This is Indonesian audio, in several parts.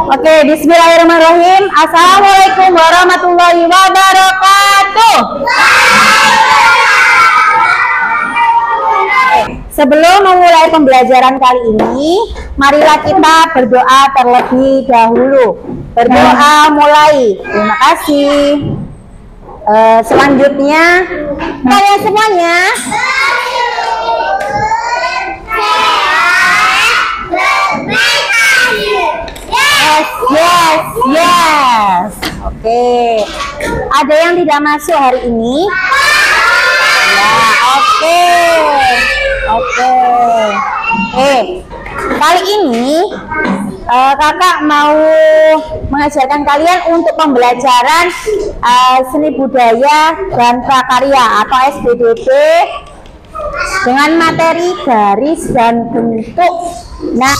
Oke, bismillahirrahmanirrahim. Assalamualaikum warahmatullahi wabarakatuh. Sebelum memulai pembelajaran kali ini, marilah kita berdoa terlebih dahulu. Berdoa mulai. Terima kasih. Selanjutnya, kalian semuanya. Yes. Oke. Ada yang tidak masuk hari ini? Ya, oke. Kali ini kakak mau mengajarkan kalian untuk pembelajaran seni budaya dan prakarya atau SBDP dengan materi garis dan bentuk. Nah,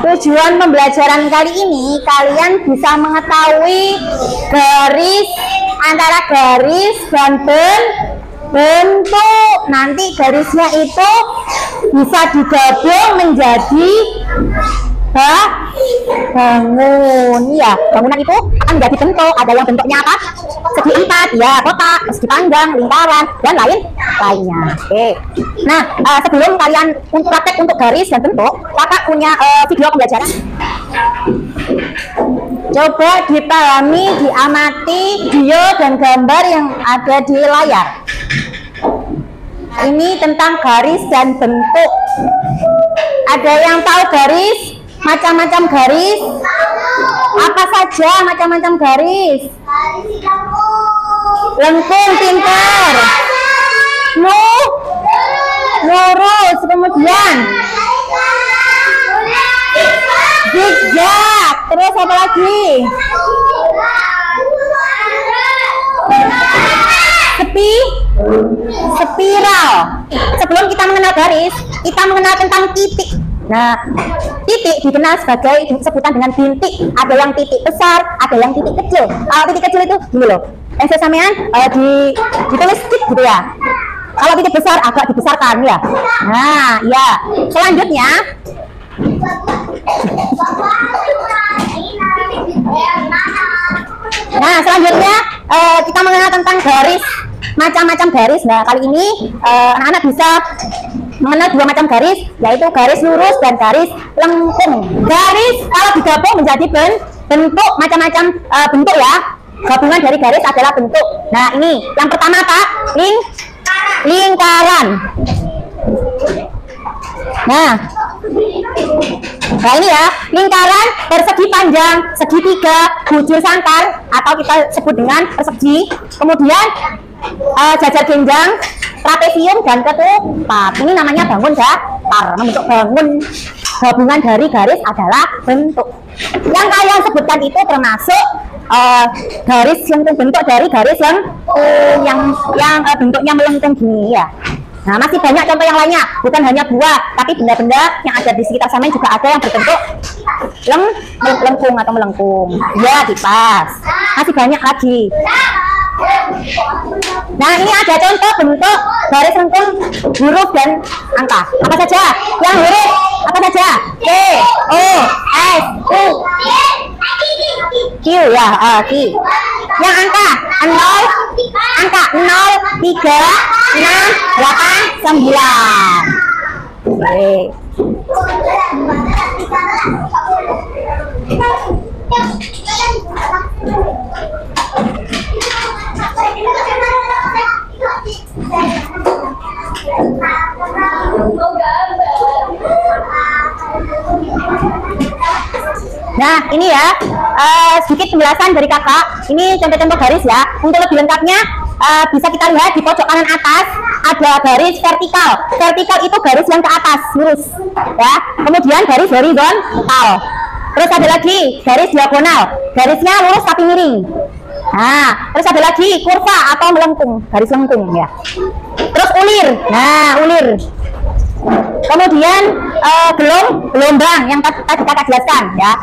tujuan pembelajaran kali ini kalian bisa mengetahui garis, antara garis dan bentuk. Nanti garisnya itu bisa digabung menjadi bangun. Ya, bangunan itu akan menjadi bentuk. Ada yang bentuknya apa? Segi empat, ya, kotak, segi panjang, lingkaran, dan lainnya. Oke. Nah, sebelum kalian praktek untuk garis dan bentuk, kakak punya video pembelajaran. Coba dipahami, diamati video dan gambar yang ada di layar. Ini tentang garis dan bentuk. Ada yang tahu garis? Macam-macam garis? Apa saja macam-macam garis? Lengkung, pintar. Lurus, kemudian zigzag. Terus apa lagi? Spiral. Sebelum kita mengenal garis, kita mengenal tentang titik. Nah, titik dikenal sebagai sebutan dengan bintik. Ada yang titik besar, ada yang titik kecil. Kalau titik kecil itu gini loh, saya sampean ditulis titik gitu ya. Kalau titik besar agak dibesarkan ya. Nah, ya. Selanjutnya, kita mengenal tentang garis, macam-macam garis. Nah, kali ini anak-anak bisa mengenal dua macam garis, yaitu garis lurus dan garis lengkung. Garis kalau digabung menjadi bentuk, macam-macam bentuk ya. Gabungan dari garis adalah bentuk. Nah, ini yang pertama apa? Lingkaran. Nah, ini ya, lingkaran persegi panjang, segitiga, bujur sangkar, atau kita sebut dengan persegi. Kemudian jajar genjang, trapesium, dan ketupat. Ini namanya bangun datar. Membentuk bangun. Gabungan dari garis adalah bentuk. Yang kalian sebutkan itu termasuk garis lengkung, bentuk dari garis yang bentuknya melengkung gini ya. Nah, masih banyak contoh yang lainnya, bukan hanya buah, tapi benda-benda yang ada di sekitar sampean juga ada yang berbentuk lengkung atau melengkung. Ya, dipas. Masih banyak lagi. Nah, ini ada contoh bentuk garis lengkung huruf dan angka. Apa saja? Yang huruf apa saja? K, O, S, U, Q ya, Q. Yang angka 0, 3, 6, 8, 9. Oke. Nah, ini ya sedikit penjelasan dari kakak. Ini contoh-contoh garis ya. Untuk lebih lengkapnya bisa kita lihat di pojok kanan atas ada garis vertikal. Vertikal itu garis yang ke atas lurus ya. Kemudian garis horizontal. Terus ada lagi garis diagonal. Garisnya lurus tapi miring. Nah, terus ada lagi kurva atau melengkung, garis lengkung ya. Terus ulir. Nah, ulir. Kemudian gelombang yang tadi kakak jelaskan ya,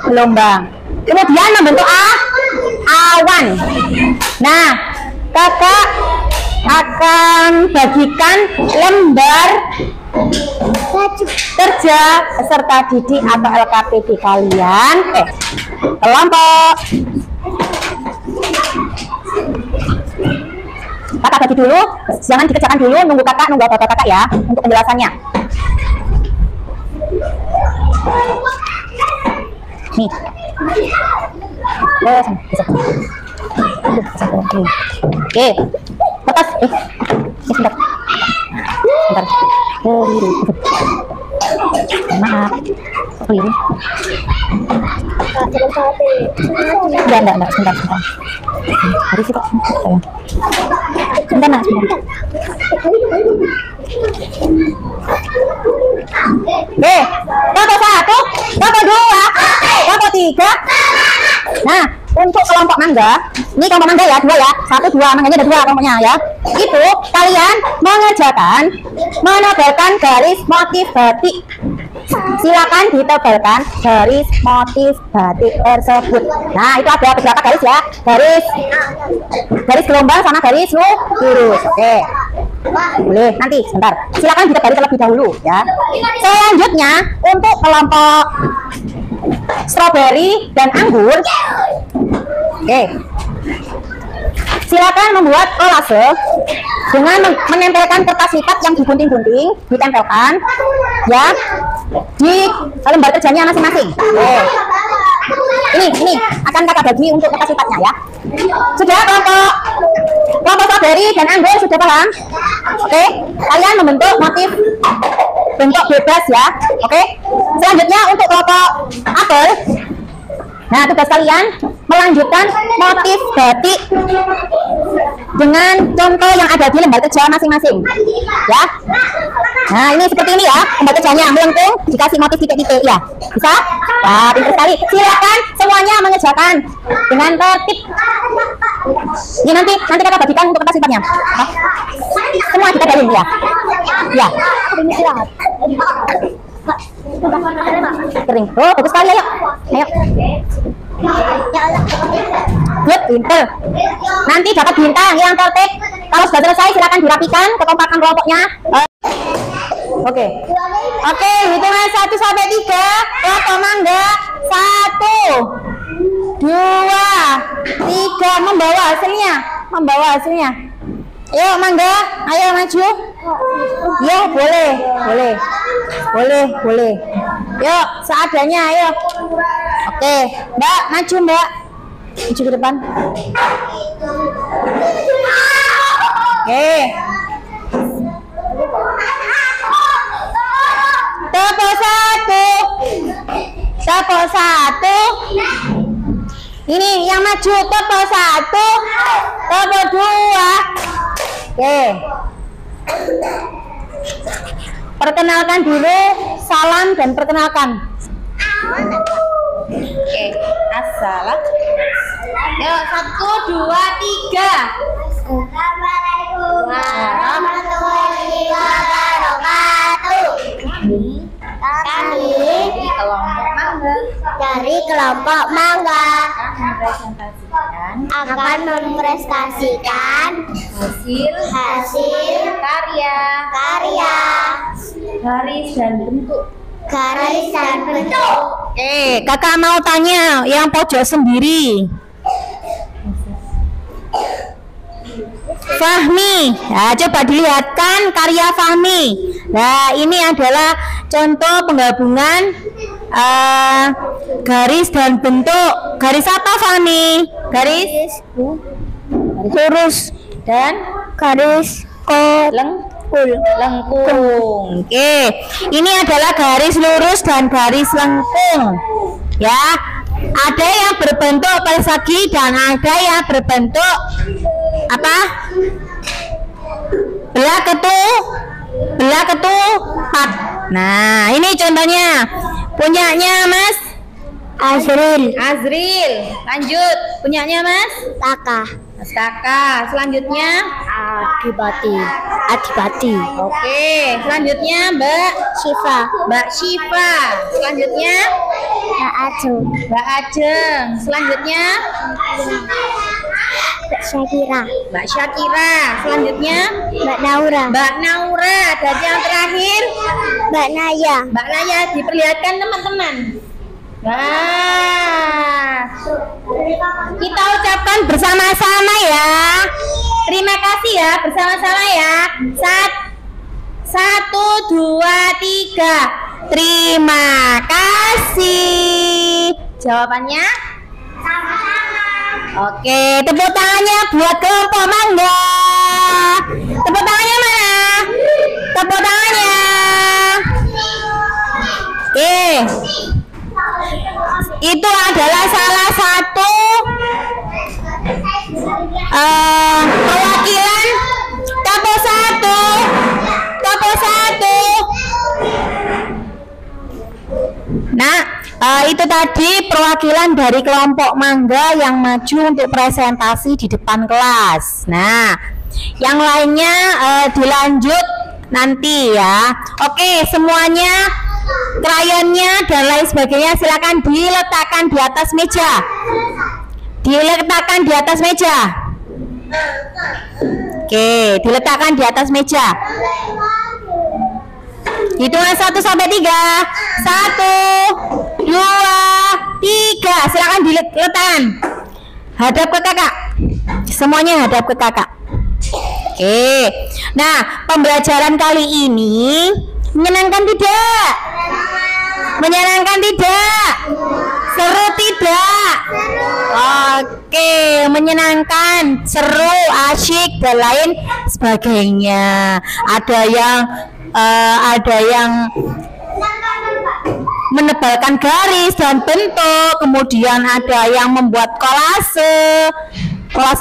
gelombang. Kemudian membentuk awan. Nah, kakak akan bagikan lembar kerja peserta didik atau LKPD kalian kelompok. Kakak bagi dulu, jangan dikerjakan dulu, nunggu bapak kakak ya untuk penjelasannya. Nih. Oke. Kertas. Sebentar. Sebentar. Keliru. Maaf. Keliru. Enggak. Sebentar. Hari sih kok. Sebentar, sebentar. Oke, kelompok 1, kelompok 2, kelompok 3. Nah, untuk kelompok mangga, ini kelompok mangga ya, 2 ya, 1, 2, mangganya ada 2 kelompoknya ya. Itu kalian mengerjakan menebalkan garis motif batik. Silakan ditebalkan garis motif batik tersebut. Nah, itu ada beberapa garis ya, garis gelombang sama garis lurus. Oke, boleh nanti sebentar. Silakan ditebali terlebih dahulu ya. Selanjutnya untuk kelompok stroberi dan anggur. Oke, silakan membuat kolase dengan menempelkan kertas lipat yang digunting-gunting, ditempelkan ya di lembar kerjanya masing-masing. Ini akan kakak bagi untuk kertas lipatnya ya. Sudah kelompok stroberi dan anggur sudah paham? Oke, kalian membentuk motif bentuk bebas ya. Oke, selanjutnya untuk kelompok apel. Nah, tugas kalian melanjutkan motif batik dengan contoh yang ada di lembar kerja masing-masing ya. Nah, ini seperti ini ya lembar kerjanya, melengkung dikasih motif titik-titik ya. Bisa? Wah, pintar sekali. Silakan semuanya mengerjakan dengan tertib. Ini nanti kakak bagikan untuk kertas lipatnya. Semua kita dalin ya. Ya. Kering. Oh, bagus sekali, ayo. Good, pinter. Nanti dapat bintang yang tertib. Kalau sudah selesai silakan dirapikan kekompakan kelompoknya. Oke, hitungan 1 sampai 3. Kelompok mangga 1, 2, 3. Membawa hasilnya. Ayo mangga, ayo maju. Ya, boleh. Yuk, seadanya, ayo. Oke, Mbak, maju Mbak. Maju ke depan. Oke. Tepuk 1. Ini yang maju, tepuk 1, tepuk 2. Oke. Perkenalkan dulu, salam dan perkenalkan. Oke, assalam. Yuk, 1, 2, 3. Assalamualaikum warahmatullahi wabarakatuh. Kami dari kelompok mangga akan mempresentasikan hasil karya garis dan bentuk. Kakak mau tanya yang pojok sendiri. Fahmi, nah, coba dilihatkan karya Fahmi. Nah, ini adalah contoh penggabungan garis dan bentuk. Garis apa Fahmi? Garis lurus dan garis lengkung. Oke, ini adalah garis lurus dan garis lengkung. Ya, ada yang berbentuk persegi dan ada yang berbentuk apa? Belah ketupat. Nah, ini contohnya punyanya Mas Azril. Lanjut, punyanya Mas Taka. Selanjutnya Adibati. Oke, selanjutnya Mbak Syifa. Selanjutnya Mbak Ajeng. Selanjutnya Mbak Syakira. Mbak Syakira. Selanjutnya Mbak Naura. Mbak Naura. Dan yang terakhir Mbak Naya. Mbak Naya. Diperlihatkan teman-teman. Nah, kita ucapkan bersama-sama ya. Terima kasih ya, bersama-sama ya. 1, 2, 3. Terima kasih. Jawabannya? Oke, tepuk tangannya buat kelompok mangga. Tepuk tangannya mana? Tepuk tangannya. Oke. Itu adalah salah satu perwakilan Tapo 1. Nah, itu tadi perwakilan dari kelompok mangga yang maju untuk presentasi di depan kelas. Nah, yang lainnya dilanjut nanti ya. Oke, semuanya, krayonnya dan lain sebagainya silakan diletakkan di atas meja. Diletakkan di atas meja. Oke, diletakkan di atas meja. Hitungan 1 sampai 3. 1, 2, 3. Silakan diletakkan. Hadap ke kakak. Semuanya hadap ke kakak. Oke. Nah, pembelajaran kali ini menyenangkan tidak? Menyenangkan tidak? Seru tidak? Oke, menyenangkan, seru, asyik dan lain sebagainya. Ada yang menebalkan garis dan bentuk, kemudian ada yang membuat kolase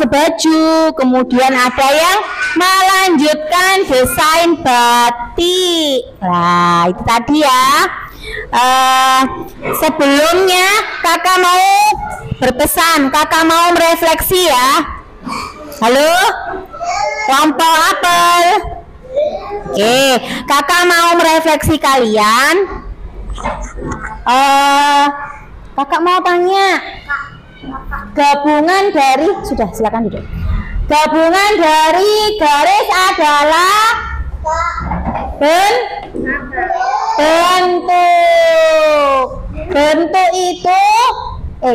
baju, kemudian ada yang melanjutkan desain batik. Nah, itu tadi ya. Sebelumnya kakak mau berpesan, kakak mau merefleksi ya. Halo, kelompok apel. Oke, kakak mau merefleksi kalian. Kakak mau tanya, gabungan dari, sudah silakan duduk. Gabungan dari garis adalah bentuk itu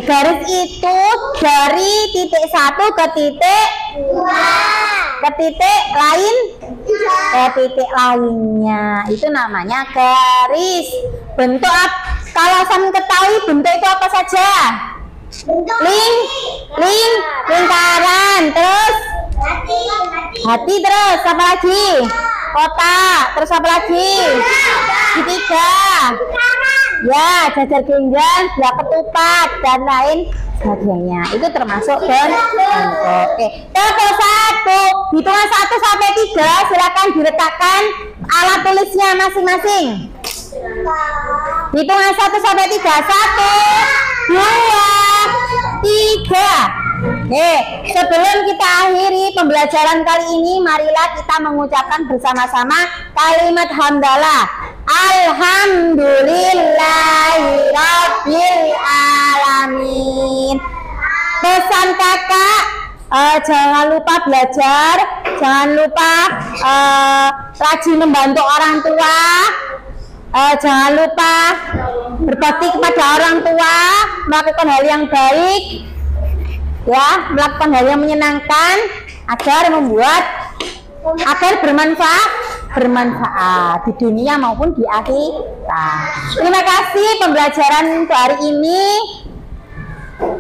garis itu dari titik 1 ke titik lainnya, itu namanya garis. Bentuk kalau kalian ketahui bentuk itu apa saja? Lingkaran, terus hati, terus apa lagi? Kotak, terus apa lagi? Segitiga, ya, jajar genjang, dua ketupat dan lain sebagainya. Itu termasuk bentuk. Oke, contoh 1, hitungan 1 sampai 3. Silakan diletakkan alat tulisnya masing-masing. Hitungan 1 sampai 3. 1, 2, 3. Oke, sebelum kita akhiri pembelajaran kali ini, marilah kita mengucapkan bersama-sama kalimat hamdalah. Alhamdulillahirabbil alamin. Pesan kakak, jangan lupa belajar, jangan lupa rajin membantu orang tua, jangan lupa berbakti kepada orang tua, melakukan hal yang baik, ya, melakukan hal yang menyenangkan agar bermanfaat di dunia maupun di akhirat. Terima kasih pembelajaran untuk hari ini.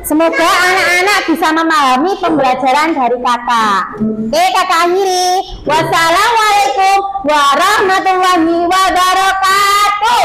Semoga anak-anak bisa memahami pembelajaran dari kakak. Oke, kakak akhiri. Wassalamualaikum warahmatullahi wabarakatuh.